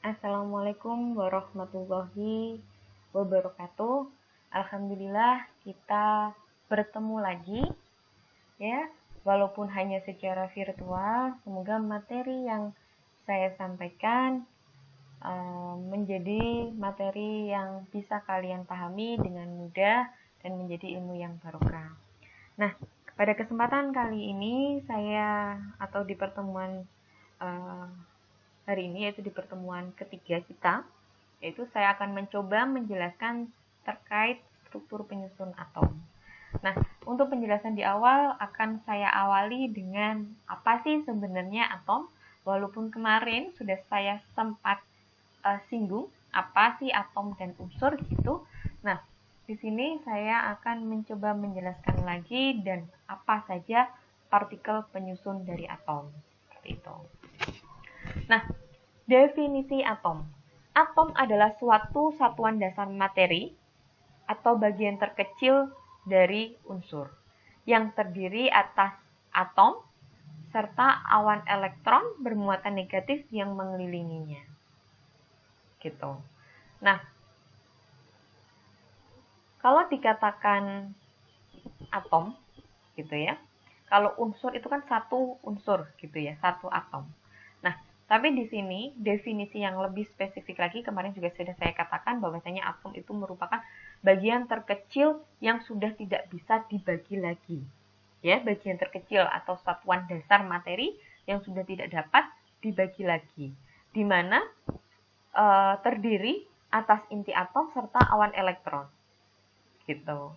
Assalamualaikum warahmatullahi wabarakatuh. Alhamdulillah kita bertemu lagi ya, walaupun hanya secara virtual. Semoga materi yang saya sampaikan menjadi materi yang bisa kalian pahami dengan mudah dan menjadi ilmu yang barokah. Nah, pada kesempatan kali ini di pertemuan hari ini, yaitu di pertemuan ketiga kita, yaitu saya akan mencoba menjelaskan terkait struktur penyusun atom. Nah, untuk penjelasan di awal akan saya awali dengan apa sih sebenarnya atom, walaupun kemarin sudah saya sempat singgung apa sih atom dan unsur gitu. Nah, di sini saya akan mencoba menjelaskan lagi dan apa saja partikel penyusun dari atom. Seperti itu. Nah, definisi atom. Atom adalah suatu satuan dasar materi atau bagian terkecil dari unsur yang terdiri atas atom serta awan elektron bermuatan negatif yang mengelilinginya. Gitu. Nah, kalau dikatakan atom gitu ya. Kalau unsur itu kan satu unsur gitu ya, satu atom. Nah, tapi di sini definisi yang lebih spesifik lagi, kemarin juga sudah saya katakan bahwasanya atom itu merupakan bagian terkecil yang sudah tidak bisa dibagi lagi. Ya, bagian terkecil atau satuan dasar materi yang sudah tidak dapat dibagi lagi. Di mana terdiri atas inti atom serta awan elektron. Gitu.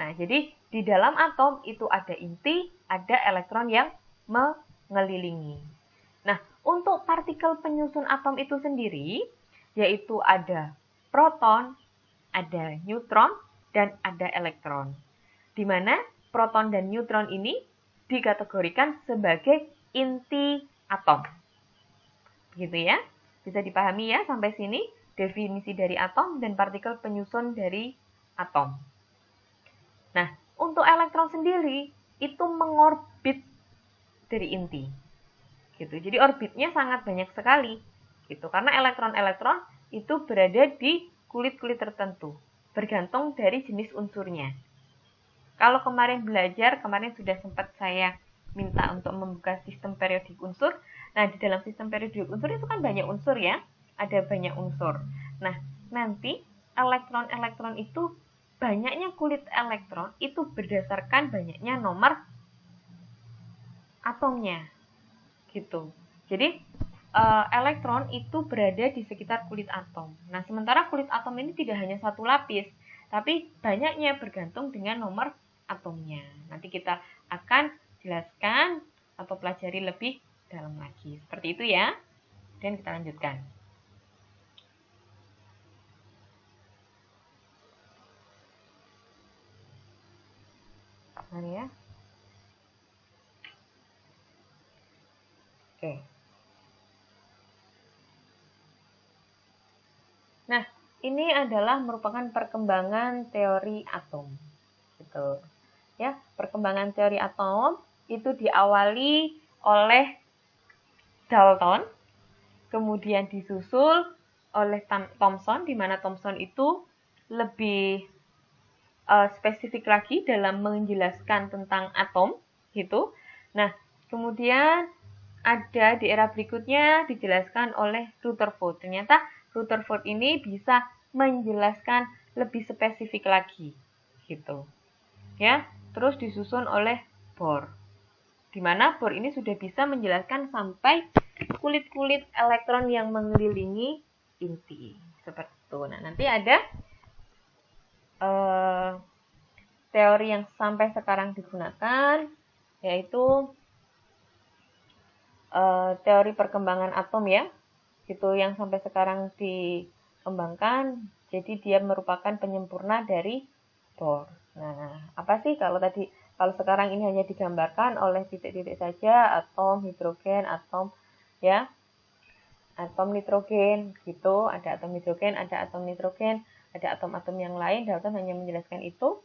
Nah, jadi di dalam atom itu ada inti, ada elektron yang mengelilingi. Nah, untuk partikel penyusun atom itu sendiri, yaitu ada proton, ada neutron, dan ada elektron. Di mana proton dan neutron ini dikategorikan sebagai inti atom. Gitu ya. Bisa dipahami ya sampai sini definisi dari atom dan partikel penyusun dari atom. Nah, untuk elektron sendiri itu mengorbit dari inti. Gitu. Jadi orbitnya sangat banyak sekali. Gitu. Karena elektron-elektron itu berada di kulit-kulit tertentu, bergantung dari jenis unsurnya. Kalau kemarin sudah sempat saya minta untuk membuka sistem periodik unsur. Nah, di dalam sistem periodik unsur itu kan banyak unsur ya. Ada banyak unsur. Nah, nanti elektron-elektron itu banyaknya kulit elektron itu berdasarkan banyaknya nomor atomnya. Gitu. Jadi, elektron itu berada di sekitar kulit atom. Nah, sementara kulit atom ini tidak hanya satu lapis, tapi banyaknya bergantung dengan nomor atomnya. Nanti kita akan jelaskan atau pelajari lebih dalam lagi. Seperti itu ya. Dan kita lanjutkan. Mari ya. Oke. Nah, ini adalah merupakan perkembangan teori atom. Gitu. Ya, perkembangan teori atom itu diawali oleh Dalton, kemudian disusul oleh Thomson, di mana Thomson itu lebih spesifik lagi dalam menjelaskan tentang atom, gitu. Nah, kemudian ada di era berikutnya dijelaskan oleh Rutherford. Ternyata Rutherford ini bisa menjelaskan lebih spesifik lagi, gitu. Ya, terus disusun oleh Bohr. Di mana Bohr ini sudah bisa menjelaskan sampai kulit-kulit elektron yang mengelilingi inti. Seperti itu. Nah, nanti ada teori yang sampai sekarang digunakan, yaitu teori perkembangan atom ya. Itu yang sampai sekarang dikembangkan. Jadi dia merupakan penyempurna dari Bohr. Nah, apa sih kalau sekarang ini hanya digambarkan oleh titik-titik saja, atom hidrogen, atom ya, atom nitrogen gitu, ada atom hidrogen, ada atom nitrogen, ada atom-atom yang lain. Dalton hanya menjelaskan itu.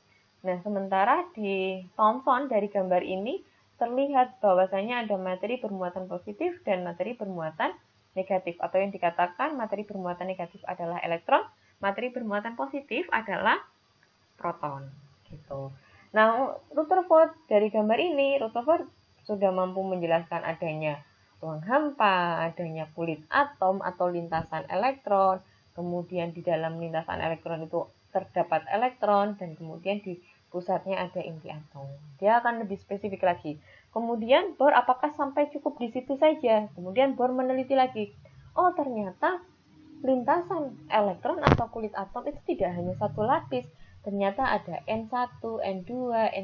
Nah, sementara di Thomson dari gambar ini terlihat bahwasanya ada materi bermuatan positif dan materi bermuatan negatif, atau yang dikatakan materi bermuatan negatif adalah elektron, materi bermuatan positif adalah proton. Gitu. Nah, Rutherford dari gambar ini, Rutherford sudah mampu menjelaskan adanya ruang hampa, adanya kulit atom atau lintasan elektron, kemudian di dalam lintasan elektron itu terdapat elektron, dan kemudian di pusatnya ada inti atom. Dia akan lebih spesifik lagi. Kemudian Bohr apakah sampai cukup di situ saja? Kemudian Bohr meneliti lagi. Oh, ternyata lintasan elektron atau kulit atom itu tidak hanya satu lapis. Ternyata ada N1, N2,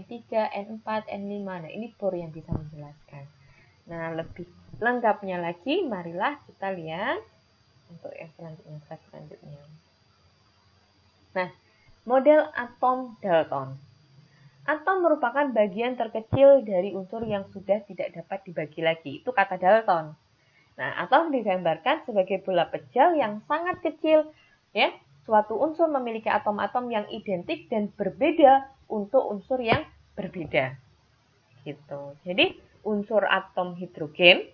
N3, N4, N5. Nah, ini Bohr yang bisa menjelaskan. Nah, lebih lengkapnya lagi, marilah kita lihat untuk yang selanjutnya. Nah, model atom Dalton. Atom merupakan bagian terkecil dari unsur yang sudah tidak dapat dibagi lagi. Itu kata Dalton. Nah, atom digambarkan sebagai bola pejal yang sangat kecil. Ya, suatu unsur memiliki atom-atom yang identik dan berbeda untuk unsur yang berbeda. Gitu. Jadi, unsur atom hidrogen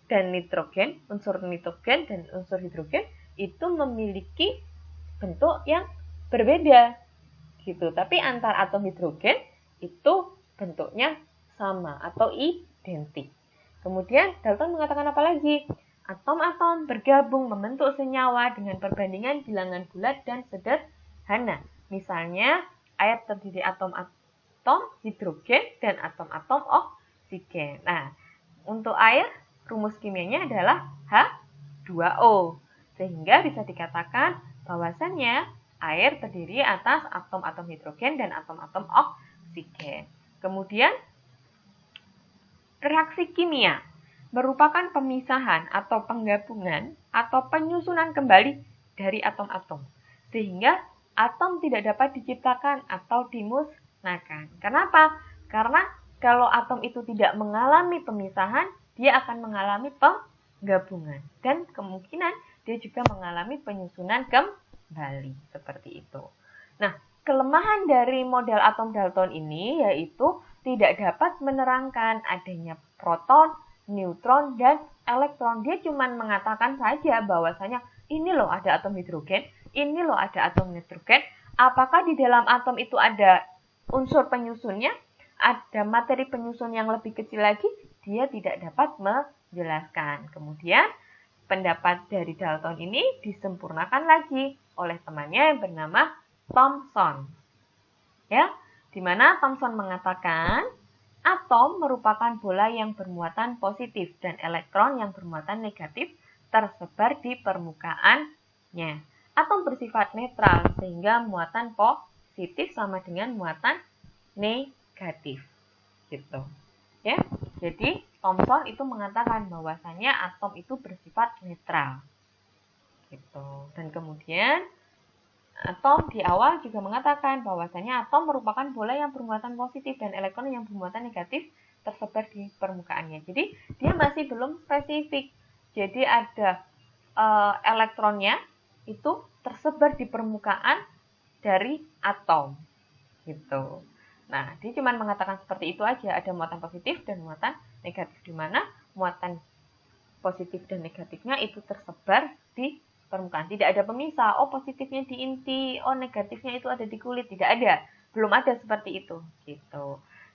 dan nitrogen, unsur nitrogen dan unsur hidrogen itu memiliki bentuk yang berbeda. Gitu. Tapi antar atom hidrogen itu bentuknya sama atau identik. Kemudian Dalton mengatakan apa lagi? Atom-atom bergabung membentuk senyawa dengan perbandingan bilangan bulat dan sederhana. Misalnya, air terdiri atom-atom hidrogen dan atom-atom oksigen. Nah, untuk air, rumus kimianya adalah H2O. Sehingga bisa dikatakan bahwasannya air terdiri atas atom-atom hidrogen dan atom-atom oksigen. Kemudian, reaksi kimia merupakan pemisahan atau penggabungan atau penyusunan kembali dari atom-atom. Sehingga atom tidak dapat diciptakan atau dimusnahkan. Kenapa? Karena kalau atom itu tidak mengalami pemisahan, dia akan mengalami penggabungan. Dan kemungkinan dia juga mengalami penyusunan kembali. Seperti itu. Nah, kelemahan dari model atom Dalton ini yaitu tidak dapat menerangkan adanya proton, neutron, dan elektron. Dia cuma mengatakan saja bahwasanya ini loh ada atom hidrogen, ini loh ada atom nitrogen. Apakah di dalam atom itu ada unsur penyusunnya, ada materi penyusun yang lebih kecil lagi? Dia tidak dapat menjelaskan. Kemudian pendapat dari Dalton ini disempurnakan lagi oleh temannya yang bernama Thomson. Ya, di mana Thomson mengatakan atom merupakan bola yang bermuatan positif dan elektron yang bermuatan negatif tersebar di permukaannya. Atom bersifat netral sehingga muatan positif sama dengan muatan negatif. Gitu. Ya. Jadi Thomson itu mengatakan bahwasannya atom itu bersifat netral. Gitu. Dan kemudian atom di awal juga mengatakan bahwasanya atom merupakan bola yang bermuatan positif dan elektron yang bermuatan negatif tersebar di permukaannya. Jadi dia masih belum spesifik. Jadi ada elektronnya itu tersebar di permukaan dari atom. Gitu. Nah, dia cuma mengatakan seperti itu aja. Ada muatan positif dan muatan negatif, di mana muatan positif dan negatifnya itu tersebar di permukaan. Tidak ada pemisah, oh positifnya di inti, oh negatifnya itu ada di kulit. Tidak ada, belum ada seperti itu. Gitu.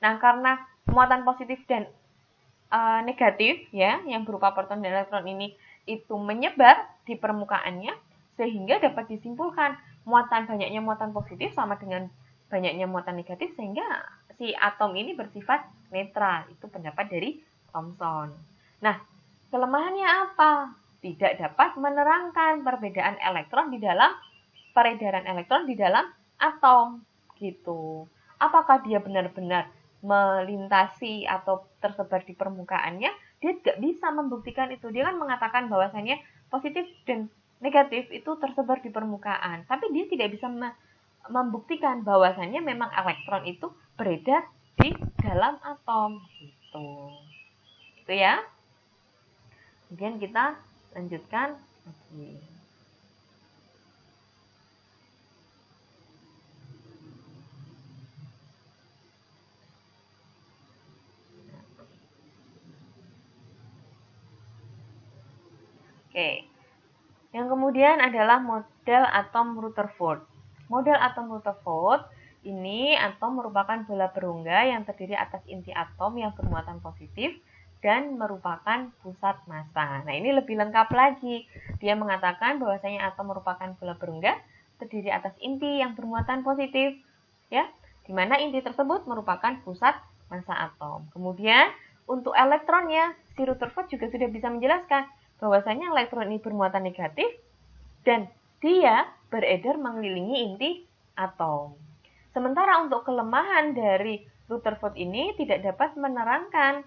Nah, karena muatan positif dan negatif ya, yang berupa proton dan elektron ini itu menyebar di permukaannya, sehingga dapat disimpulkan banyaknya muatan positif sama dengan banyaknya muatan negatif, sehingga si atom ini bersifat netral. Itu pendapat dari Thomson. Nah, kelemahannya apa? Tidak dapat menerangkan perbedaan elektron di dalam peredaran elektron di dalam atom gitu. Apakah dia benar-benar melintasi atau tersebar di permukaannya? Dia tidak bisa membuktikan itu. Dia kan mengatakan bahwasannya positif dan negatif itu tersebar di permukaan, tapi dia tidak bisa membuktikan bahwasannya memang elektron itu beredar di dalam atom gitu. Itu ya. Kemudian kita lanjutkan lagi. Oke. Yang kemudian adalah model atom Rutherford. Model atom Rutherford ini atom merupakan bola berongga yang terdiri atas inti atom yang bermuatan positif dan merupakan pusat massa. Nah, ini lebih lengkap lagi. Dia mengatakan bahwasanya atom merupakan bola berongga terdiri atas inti yang bermuatan positif, ya, di mana inti tersebut merupakan pusat massa atom. Kemudian untuk elektronnya, si Rutherford juga sudah bisa menjelaskan bahwasanya elektron ini bermuatan negatif dan dia beredar mengelilingi inti atom. Sementara untuk kelemahan dari Rutherford ini tidak dapat menerangkan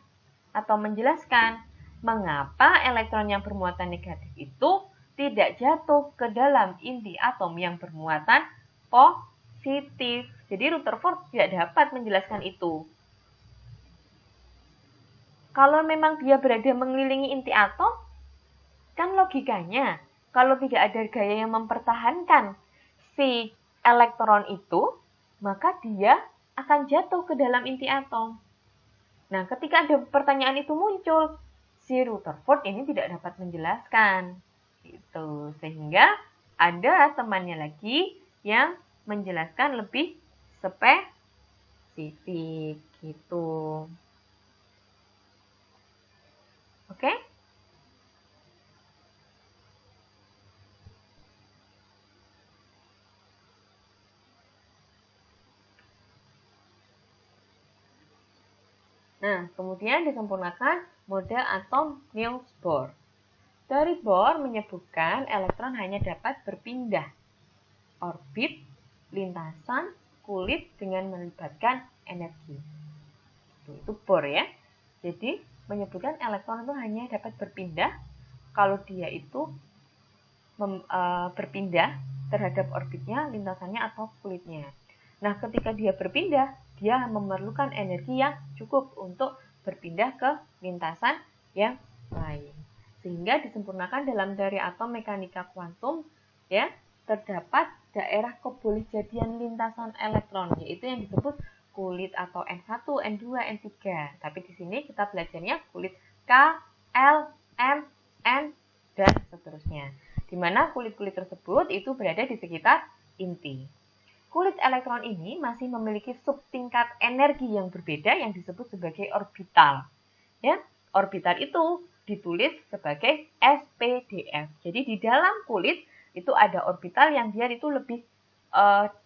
atau menjelaskan mengapa elektron yang bermuatan negatif itu tidak jatuh ke dalam inti atom yang bermuatan positif. Jadi Rutherford tidak dapat menjelaskan itu. Kalau memang dia berada mengelilingi inti atom, kan logikanya kalau tidak ada gaya yang mempertahankan si elektron itu, maka dia akan jatuh ke dalam inti atom. Nah, ketika ada pertanyaan itu muncul, si Rutherford ini tidak dapat menjelaskan. Gitu. Sehingga ada temannya lagi yang menjelaskan lebih spesifik gitu. Oke? Nah, kemudian disempurnakan model atom Niels Bohr. Teori Bohr menyebutkan elektron hanya dapat berpindah orbit, lintasan, kulit dengan melibatkan energi. Itu Bohr ya. Jadi, menyebutkan elektron itu hanya dapat berpindah kalau dia itu berpindah terhadap orbitnya, lintasannya, atau kulitnya. Nah, ketika dia berpindah, dia memerlukan energi yang cukup untuk berpindah ke lintasan yang lain. Sehingga disempurnakan dalam teori atom mekanika kuantum, ya, terdapat daerah kebolehjadian lintasan elektron, yaitu yang disebut kulit atau N1, N2, N3. Tapi di sini kita belajarnya kulit K, L, M, N, dan seterusnya. Di mana kulit-kulit tersebut itu berada di sekitar inti. Kulit elektron ini masih memiliki subtingkat energi yang berbeda yang disebut sebagai orbital. Ya, orbital itu ditulis sebagai SPDF. Jadi di dalam kulit itu ada orbital yang dia itu lebih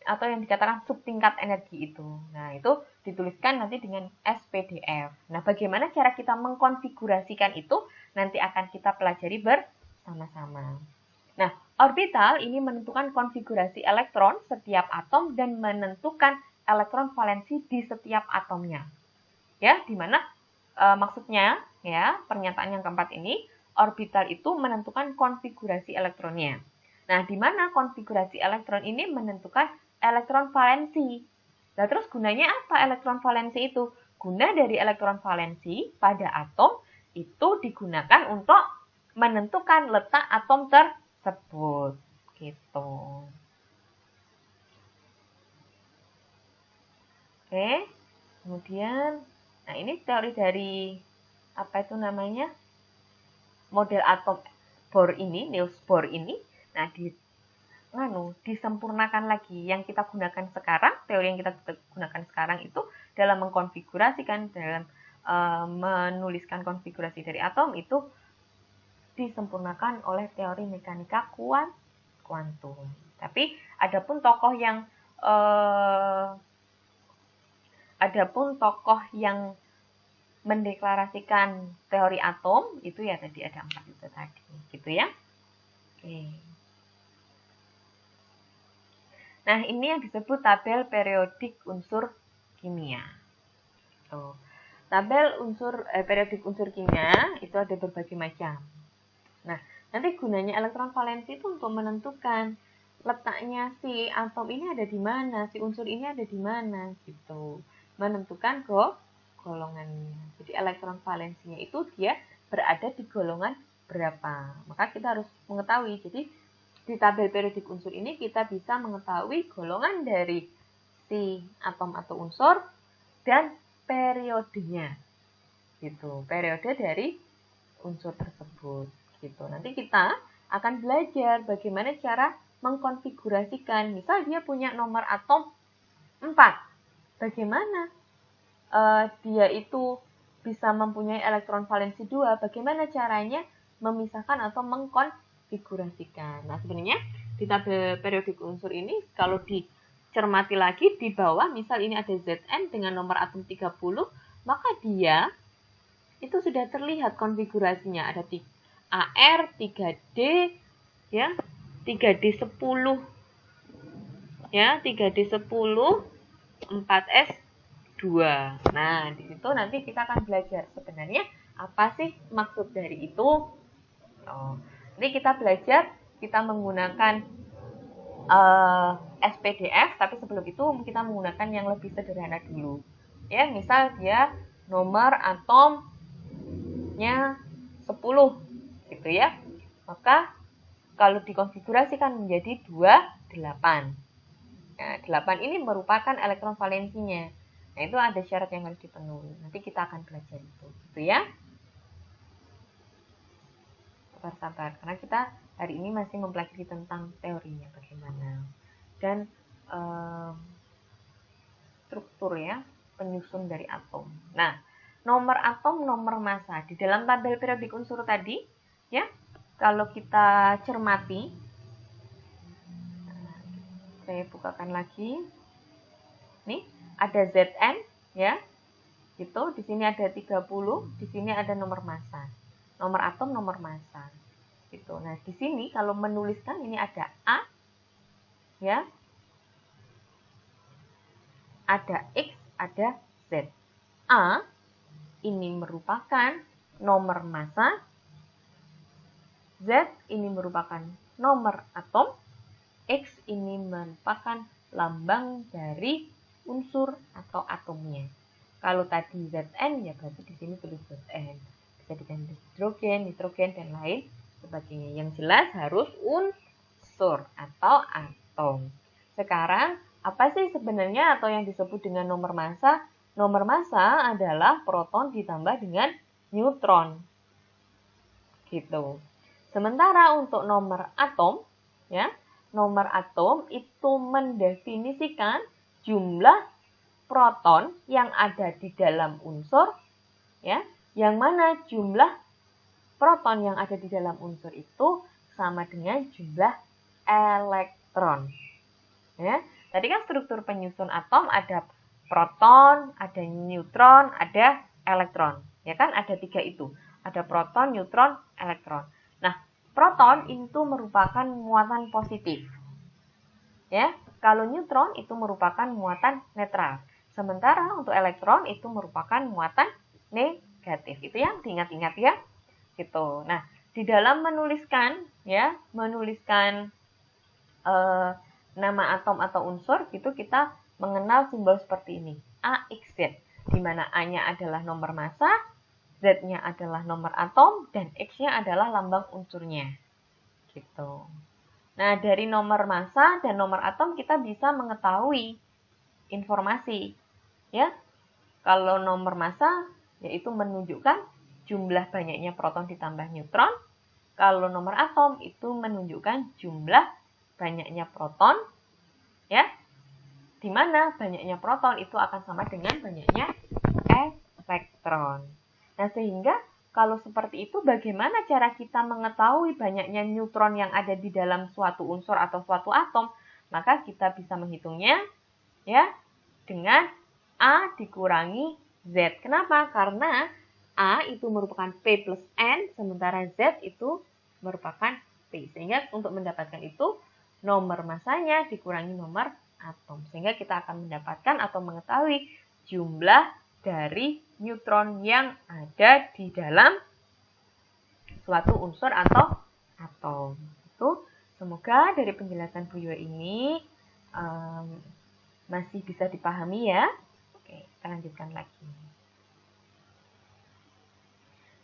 atau yang dikatakan subtingkat energi itu. Nah, itu dituliskan nanti dengan SPDF. Nah, bagaimana cara kita mengkonfigurasikan itu nanti akan kita pelajari bersama-sama. Nah, orbital ini menentukan konfigurasi elektron setiap atom dan menentukan elektron valensi di setiap atomnya. Ya, di mana maksudnya ya, pernyataan yang keempat ini, orbital itu menentukan konfigurasi elektronnya. Nah, di mana konfigurasi elektron ini menentukan elektron valensi. Nah, terus gunanya apa elektron valensi itu? Guna dari elektron valensi pada atom itu digunakan untuk menentukan letak atom tersebut gitu. Oke, kemudian nah ini teori dari apa itu namanya model atom Bohr ini, Niels Bohr ini. Nah, disempurnakan lagi yang kita gunakan sekarang, teori yang kita gunakan sekarang itu dalam mengkonfigurasikan, dalam menuliskan konfigurasi dari atom itu disempurnakan oleh teori mekanika kuantum. Tapi adapun tokoh yang mendeklarasikan teori atom itu ya tadi ada 4 itu tadi, gitu ya. Oke. Nah, ini yang disebut tabel periodik unsur kimia. Tuh. Tabel periodik unsur kimia itu ada berbagai macam. Nah, nanti gunanya elektron valensi itu untuk menentukan letaknya si atom ini ada di mana, si unsur ini ada di mana, gitu. Menentukan golongannya. Jadi elektron valensinya itu dia berada di golongan berapa. Maka kita harus mengetahui. Jadi di tabel periodik unsur ini kita bisa mengetahui golongan dari si atom atau unsur dan periodenya. Gitu. Periode dari unsur tersebut. Gitu. Nanti kita akan belajar bagaimana cara mengkonfigurasikan. Misal dia punya nomor atom 4. Bagaimana dia itu bisa mempunyai elektron valensi 2? Bagaimana caranya memisahkan atau mengkonfigurasikan? Nah, sebenarnya di tabel periodik unsur ini kalau dicermati lagi di bawah, misal ini ada Zn dengan nomor atom 30, maka dia itu sudah terlihat konfigurasinya. Ada AR, 3D, ya, 3D10, ya, 3D10, 4S2. Nah, di situ nanti kita akan belajar sebenarnya apa sih maksud dari itu. Nanti kita belajar, kita menggunakan SPDF, tapi sebelum itu kita menggunakan yang lebih sederhana dulu. Ya, misal dia nomor atomnya 10, gitu ya. Maka kalau dikonfigurasikan menjadi 28. Nah, 8 ini merupakan elektron valensinya. Nah, itu ada syarat yang harus dipenuhi. Nanti kita akan belajar itu. Gitu ya. Sabar-sabar. Karena kita hari ini masih mempelajari tentang teorinya bagaimana. Dan struktur ya, penyusun dari atom. Nah, nomor atom, nomor massa. Di dalam tabel periodik unsur tadi, ya, kalau kita cermati, saya bukakan lagi. Nih, ada Zn ya. Itu di sini ada 30, di sini ada nomor massa. Nomor atom, nomor massa. Gitu. Nah, di sini kalau menuliskan ini ada A ya. Ada X, ada Z. A ini merupakan nomor massa. Z ini merupakan nomor atom. X ini merupakan lambang dari unsur atau atomnya. Kalau tadi Zn, ya berarti di sini tulis Zn. Bisa diganti hidrogen, nitrogen, dan lain sebagainya. Yang jelas harus unsur atau atom. Sekarang, apa sih sebenarnya atau yang disebut dengan nomor massa? Nomor massa adalah proton ditambah dengan neutron. Gitu. Sementara untuk nomor atom, ya, nomor atom itu mendefinisikan jumlah proton yang ada di dalam unsur, ya, yang mana jumlah proton yang ada di dalam unsur itu sama dengan jumlah elektron. Ya, tadi kan struktur penyusun atom ada proton, ada neutron, ada elektron. Ya kan, ada 3 itu. Ada proton, neutron, elektron. Nah, proton itu merupakan muatan positif. Ya, kalau neutron itu merupakan muatan netral. Sementara untuk elektron itu merupakan muatan negatif. Itu yang diingat-ingat ya. Gitu. Nah, di dalam menuliskan ya, nama atom atau unsur itu kita mengenal simbol seperti ini. A, X, Z. Di mana A-nya adalah nomor massa, Z-nya adalah nomor atom, dan X-nya adalah lambang unsurnya. Gitu. Nah, dari nomor massa dan nomor atom kita bisa mengetahui informasi. Ya, kalau nomor massa yaitu menunjukkan jumlah banyaknya proton ditambah neutron. Kalau nomor atom itu menunjukkan jumlah banyaknya proton, ya, di mana banyaknya proton itu akan sama dengan banyaknya elektron. Nah, sehingga kalau seperti itu, bagaimana cara kita mengetahui banyaknya neutron yang ada di dalam suatu unsur atau suatu atom? Maka kita bisa menghitungnya ya dengan A dikurangi Z. Kenapa? Karena A itu merupakan P plus N, sementara Z itu merupakan P. Sehingga untuk mendapatkan itu, nomor massanya dikurangi nomor atom. Sehingga kita akan mendapatkan atau mengetahui jumlah dari neutron yang ada di dalam suatu unsur atau atom. Itu semoga dari penjelasan Bu Yua ini masih bisa dipahami ya. Oke, kita lanjutkan lagi.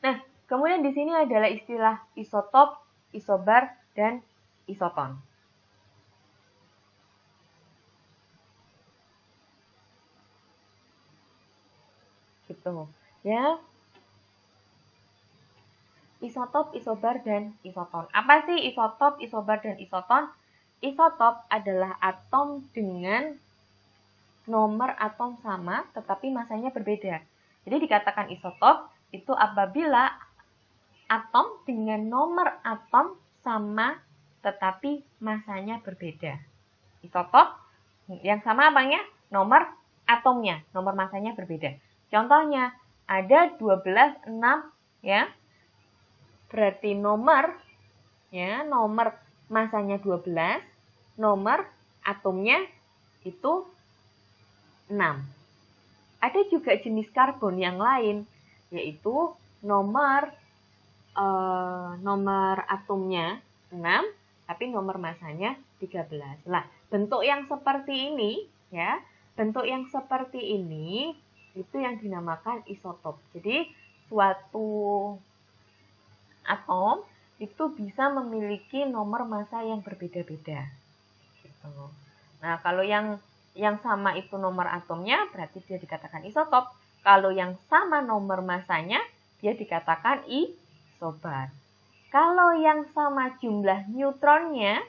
Nah, kemudian di sini adalah istilah isotop, isobar, dan isoton. Gitu ya. isotop, isobar, dan isoton. Apa sih isotop, isobar, dan isoton? Isotop adalah atom dengan nomor atom sama tetapi masanya berbeda. Jadi dikatakan isotop itu apabila atom dengan nomor atom sama tetapi masanya berbeda. Isotop yang sama apanya? Nomor atomnya, nomor masanya berbeda. Contohnya ada 12, 6 ya. Berarti nomor masanya 12, nomor atomnya itu 6. Ada juga jenis karbon yang lain, yaitu nomor atomnya 6, tapi nomor masanya 13. Nah, bentuk yang seperti ini, ya, bentuk yang seperti ini itu yang dinamakan isotop. Jadi, suatu atom itu bisa memiliki nomor massa yang berbeda-beda. Gitu. Nah, kalau yang sama itu nomor atomnya, berarti dia dikatakan isotop. Kalau yang sama nomor massanya, dia dikatakan isobar. Kalau yang sama jumlah neutronnya,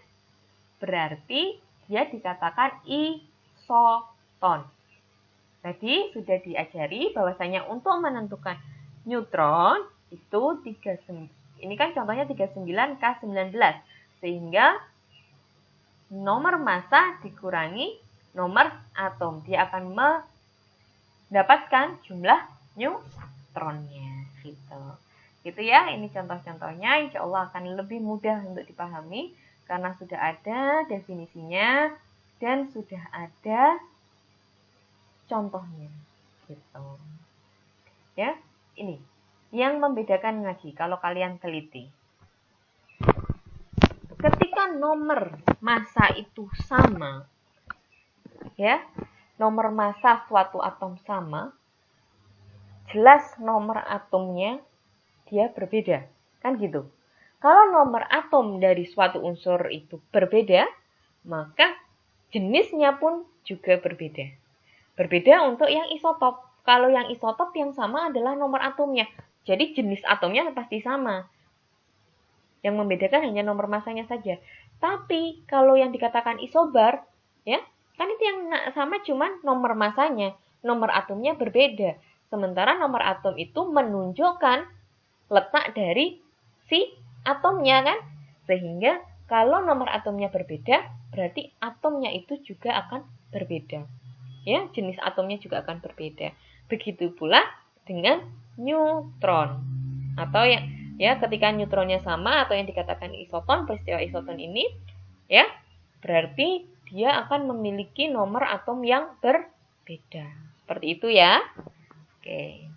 berarti dia dikatakan isoton. Tadi sudah diajari bahwasanya untuk menentukan neutron itu 39, ini kan contohnya 39K19, sehingga nomor massa dikurangi nomor atom. Dia akan mendapatkan jumlah neutronnya. Gitu ya, ini contoh-contohnya. Insya Allah akan lebih mudah untuk dipahami karena sudah ada definisinya dan sudah ada contohnya. Gitu. Ya, ini yang membedakan lagi kalau kalian teliti. Ketika nomor massa itu sama, ya, nomor massa suatu atom sama, jelas nomor atomnya dia berbeda, kan gitu. Kalau nomor atom dari suatu unsur itu berbeda, maka jenisnya pun juga berbeda. Berbeda untuk yang isotop. Kalau yang isotop yang sama adalah nomor atomnya. Jadi jenis atomnya pasti sama. Yang membedakan hanya nomor massanya saja. Tapi kalau yang dikatakan isobar, ya, kan itu yang sama cuman nomor massanya. Nomor atomnya berbeda. Sementara nomor atom itu menunjukkan letak dari si atomnya kan. Sehingga kalau nomor atomnya berbeda, berarti atomnya itu juga akan berbeda. Ya, jenis atomnya juga akan berbeda. Begitu pula dengan neutron. Atau ya ketika neutronnya sama atau yang dikatakan isoton, peristiwa isoton ini, ya, berarti dia akan memiliki nomor atom yang berbeda. Seperti itu ya. Oke.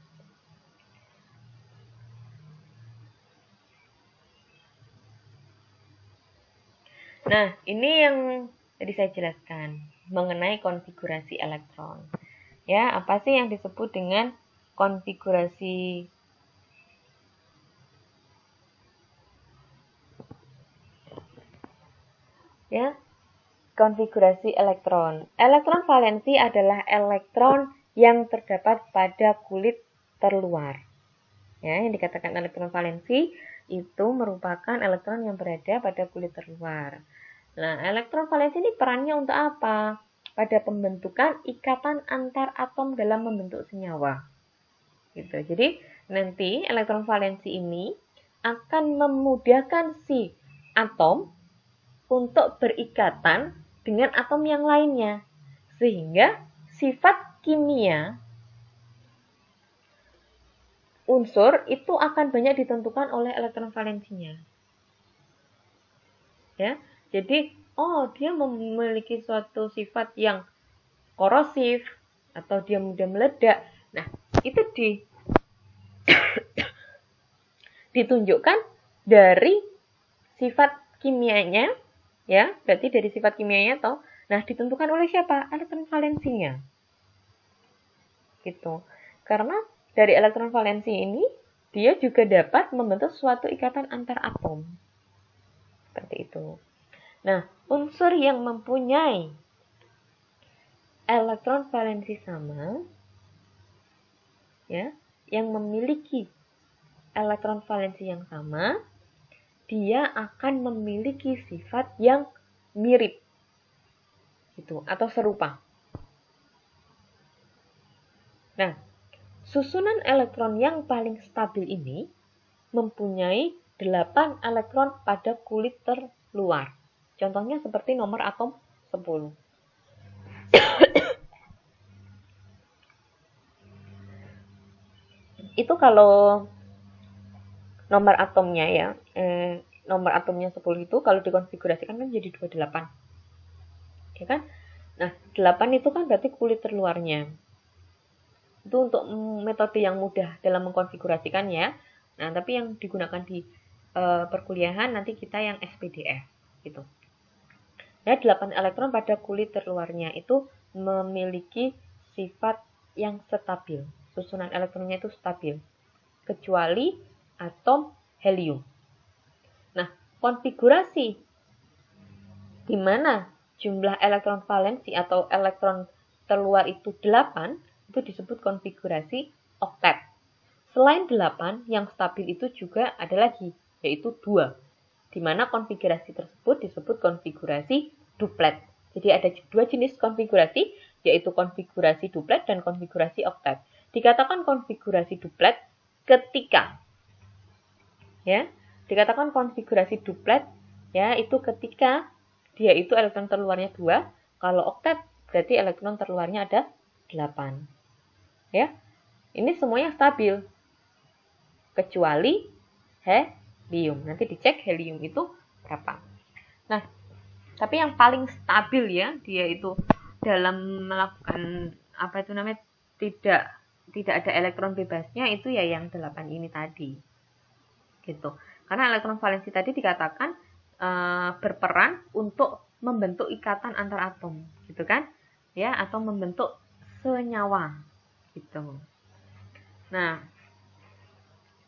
Nah, ini yang tadi saya jelaskan mengenai konfigurasi elektron. Ya, apa sih yang disebut dengan konfigurasi ya? Konfigurasi elektron. Elektron valensi adalah elektron yang terdapat pada kulit terluar. Ya, yang dikatakan elektron valensi itu merupakan elektron yang berada pada kulit terluar. Nah, elektron valensi ini perannya untuk apa? Pada pembentukan ikatan antar atom dalam membentuk senyawa. Gitu. Jadi, nanti elektron valensi ini akan memudahkan si atom untuk berikatan dengan atom yang lainnya. Sehingga sifat kimia unsur itu akan banyak ditentukan oleh elektron valensinya. Ya, jadi dia memiliki suatu sifat yang korosif atau dia mudah meledak. Nah, itu ditunjukkan dari sifat kimianya, ya, berarti dari sifat kimianya toh. Nah, ditentukan oleh siapa? Elektron valensinya. Gitu. Karena dari elektron valensi ini dia juga dapat membentuk suatu ikatan antar atom. Seperti itu. Nah, unsur yang mempunyai elektron valensi sama, ya, yang memiliki elektron valensi yang sama, dia akan memiliki sifat yang mirip gitu atau serupa. Nah, susunan elektron yang paling stabil ini mempunyai 8 elektron pada kulit terluar. Contohnya seperti nomor atom 10. Itu kalau nomor atomnya ya, nomor atomnya 10 itu kalau dikonfigurasikan kan jadi 28. Ya kan? Nah, 8 itu kan berarti kulit terluarnya. Itu untuk metode yang mudah dalam mengkonfigurasikan ya. Nah, tapi yang digunakan di perkuliahan nanti kita yang SPDF gitu. Ya, 8 elektron pada kulit terluarnya itu memiliki sifat yang stabil. Susunan elektronnya itu stabil. Kecuali atom helium. Nah, konfigurasi di mana jumlah elektron valensi atau elektron terluar itu 8, itu disebut konfigurasi oktet. Selain 8, yang stabil itu juga ada lagi, yaitu 2. Di mana konfigurasi tersebut disebut konfigurasi duplet. Jadi ada 2 jenis konfigurasi, yaitu konfigurasi duplet dan konfigurasi oktet. Dikatakan konfigurasi duplet ketika dikatakan konfigurasi duplet ya itu ketika dia itu elektron terluarnya 2, kalau oktet berarti elektron terluarnya ada 8. Ya. Ini semuanya stabil kecuali helium. Nanti dicek helium itu berapa. Nah, tapi yang paling stabil ya, dia itu dalam melakukan tidak ada elektron bebasnya itu ya yang 8 ini tadi. Gitu. Karena elektron valensi tadi dikatakan berperan untuk membentuk ikatan antar atom, gitu kan? Ya, atau membentuk senyawa, gitu. Nah,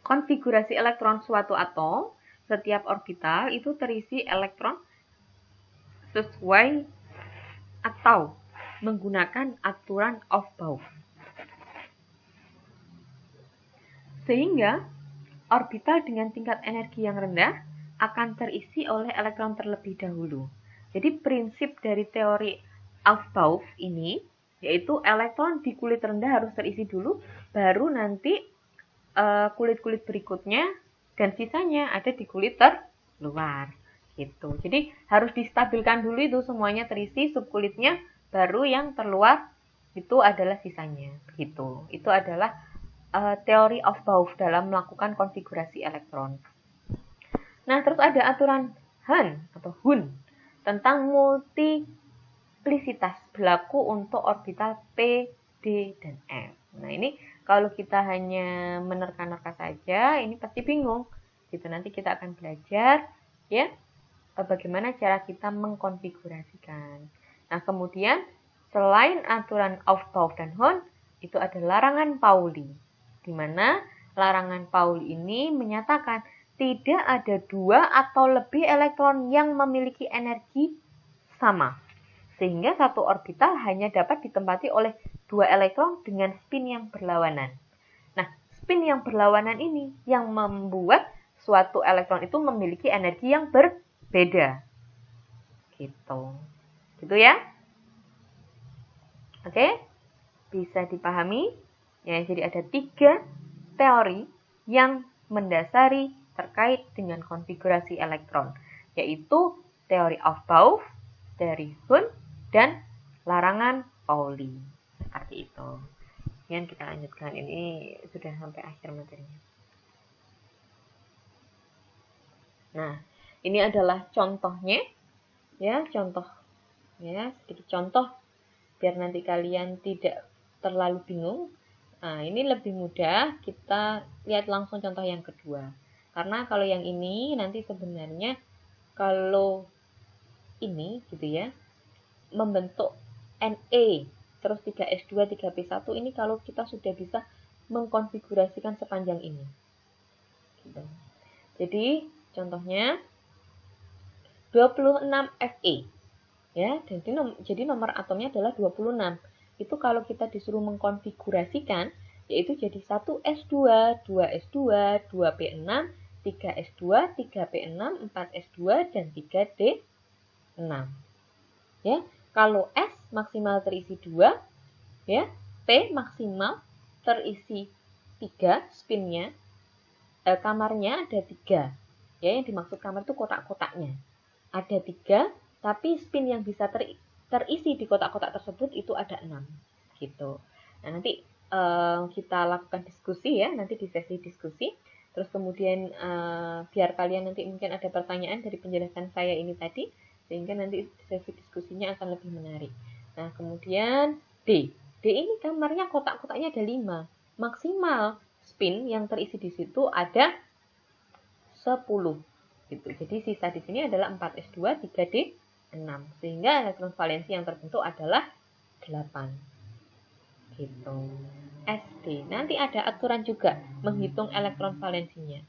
konfigurasi elektron suatu atom, setiap orbital itu terisi elektron sesuai atau menggunakan aturan Aufbau. Sehingga orbital dengan tingkat energi yang rendah akan terisi oleh elektron terlebih dahulu. Jadi prinsip dari teori Aufbau ini yaitu elektron di kulit rendah harus terisi dulu, baru nanti kulit-kulit berikutnya dan sisanya ada di kulit terluar. Gitu. Jadi harus distabilkan dulu itu semuanya terisi, subkulitnya, baru yang terluar itu adalah sisanya. Gitu. Itu adalah teori Aufbau dalam melakukan konfigurasi elektron. Nah, terus ada aturan Hahn atau Hund tentang multiplisitas berlaku untuk orbital P, D, dan F. Nah, ini kalau kita hanya menerka-nerka saja, ini pasti bingung. Gitu, nanti kita akan belajar ya bagaimana cara kita mengkonfigurasikan. Nah, kemudian selain aturan Aufbau dan Hund, itu ada larangan Pauli. Di mana larangan Pauli ini menyatakan tidak ada 2 atau lebih elektron yang memiliki energi sama. Sehingga satu orbital hanya dapat ditempati oleh 2 elektron dengan spin yang berlawanan. Nah, spin yang berlawanan ini yang membuat suatu elektron itu memiliki energi yang berbeda. Gitu. Gitu ya? Oke? Bisa dipahami? Ya, jadi ada 3 teori yang mendasari terkait dengan konfigurasi elektron, yaitu teori Aufbau, teori Hund, dan larangan Pauli. Seperti itu. Yang kita lanjutkan, ini sudah sampai akhir materinya. Nah, ini adalah contohnya, ya, contoh, ya, sedikit contoh, biar nanti kalian tidak terlalu bingung. Nah, ini lebih mudah, kita lihat langsung contoh yang kedua. Karena kalau yang ini nanti sebenarnya kalau ini gitu ya, membentuk Na, terus 3S2, 3P1, ini kalau kita sudah bisa mengkonfigurasikan sepanjang ini. Gitu. Jadi, contohnya 26 Fe. Ya, jadi nomor atomnya adalah 26. Itu kalau kita disuruh mengkonfigurasikan, yaitu jadi 1S2, 2S2, 2P6, 3S2, 3P6, 4S2, dan 3D6. Ya, kalau S maksimal terisi 2, ya, P maksimal terisi 3 spinnya, kamarnya ada 3. Ya, yang dimaksud kamar itu kotak-kotaknya. Ada 3, tapi spin yang bisa terisi di kotak-kotak tersebut itu ada 6. Gitu. Nah, nanti kita lakukan diskusi ya, nanti di sesi diskusi. Terus kemudian biar kalian nanti mungkin ada pertanyaan dari penjelasan saya ini tadi, sehingga nanti sesi diskusinya akan lebih menarik. Nah, kemudian D. D ini kamarnya kotak-kotaknya ada 5. Maksimal spin yang terisi di situ ada 10. Gitu. Jadi sisa di sini adalah 4S2, 3D6. Sehingga elektron valensi yang terbentuk adalah 8. Gitu. SD. Nanti ada aturan juga menghitung elektron valensinya.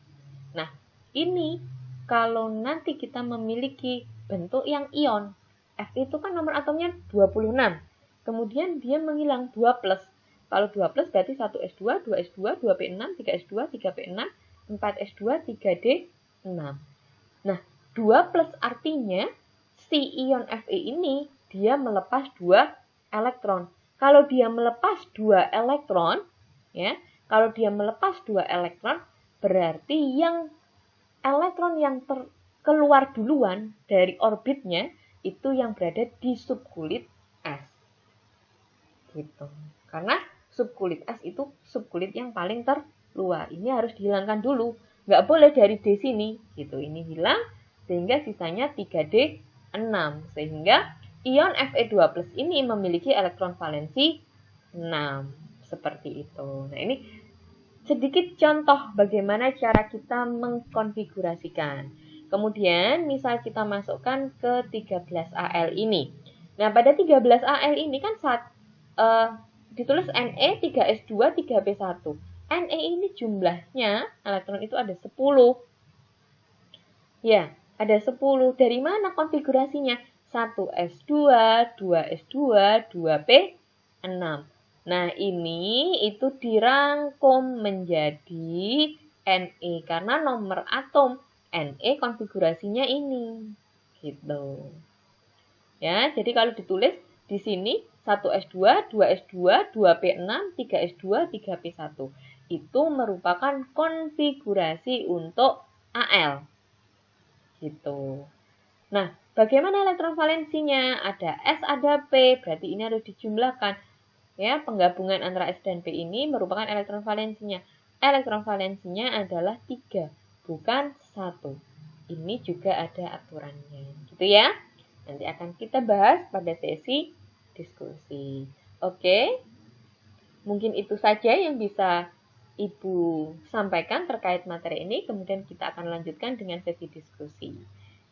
Nah, ini kalau nanti kita memiliki bentuk yang ion, F itu kan nomor atomnya 26. Kemudian dia menghilang 2 plus. Kalau 2 plus berarti 1S2, 2S2, 2P6, 3S2, 3P6, 4S2, 3D6. Nah, 2 plus artinya si ion Fe ini dia melepas 2 elektron. Kalau dia melepas 2 elektron, ya, kalau dia melepas 2 elektron, berarti yang elektron yang keluar duluan dari orbitnya itu yang berada di subkulit S. Gitu. Karena subkulit S itu subkulit yang paling terluar. Ini harus dihilangkan dulu. Nggak boleh dari D sini. Gitu. Ini hilang sehingga sisanya 3D6. Sehingga ion Fe2+ ini memiliki elektron valensi 6. Seperti itu. Nah, ini sedikit contoh bagaimana cara kita mengkonfigurasikan. Kemudian, misal kita masukkan ke 13Al ini. Nah, pada 13Al ini kan ditulis Ne 3S2 3P1. Ne ini jumlahnya elektron itu ada 10. Ya, ada 10. Dari mana konfigurasinya? 1S2, 2S2, 2P6. Nah, ini itu dirangkum menjadi Ne karena nomor atom Ne konfigurasinya ini. Gitu. Ya, jadi kalau ditulis di sini 1S2, 2S2, 2P6, 3S2, 3P1. Itu merupakan konfigurasi untuk Al. Gitu. Nah, bagaimana elektron valensinya? Ada S, ada P, berarti ini harus dijumlahkan. Ya, penggabungan antara S dan P ini merupakan elektron valensinya. Elektron valensinya adalah 3, bukan 1. Ini juga ada aturannya. Gitu ya. Nanti akan kita bahas pada sesi diskusi. Oke? Mungkin itu saja yang bisa Ibu sampaikan terkait materi ini. Kemudian kita akan lanjutkan dengan sesi diskusi.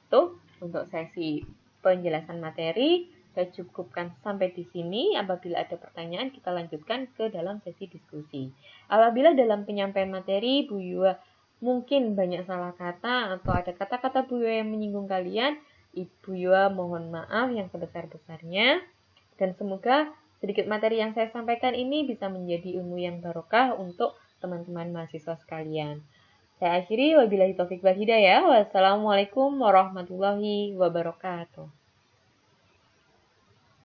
Itu untuk sesi penjelasan materi. Saya cukupkan sampai di sini. Apabila ada pertanyaan, kita lanjutkan ke dalam sesi diskusi. Apabila dalam penyampaian materi, Bu Yua mungkin banyak salah kata atau ada kata-kata Bu Yua yang menyinggung kalian, Ibu Yua mohon maaf yang sebesar-besarnya. Dan semoga sedikit materi yang saya sampaikan ini bisa menjadi ilmu yang barokah untuk teman-teman mahasiswa sekalian. Saya akhiri, wabillahi taufiq wal hidayah. Wassalamualaikum warahmatullahi wabarakatuh.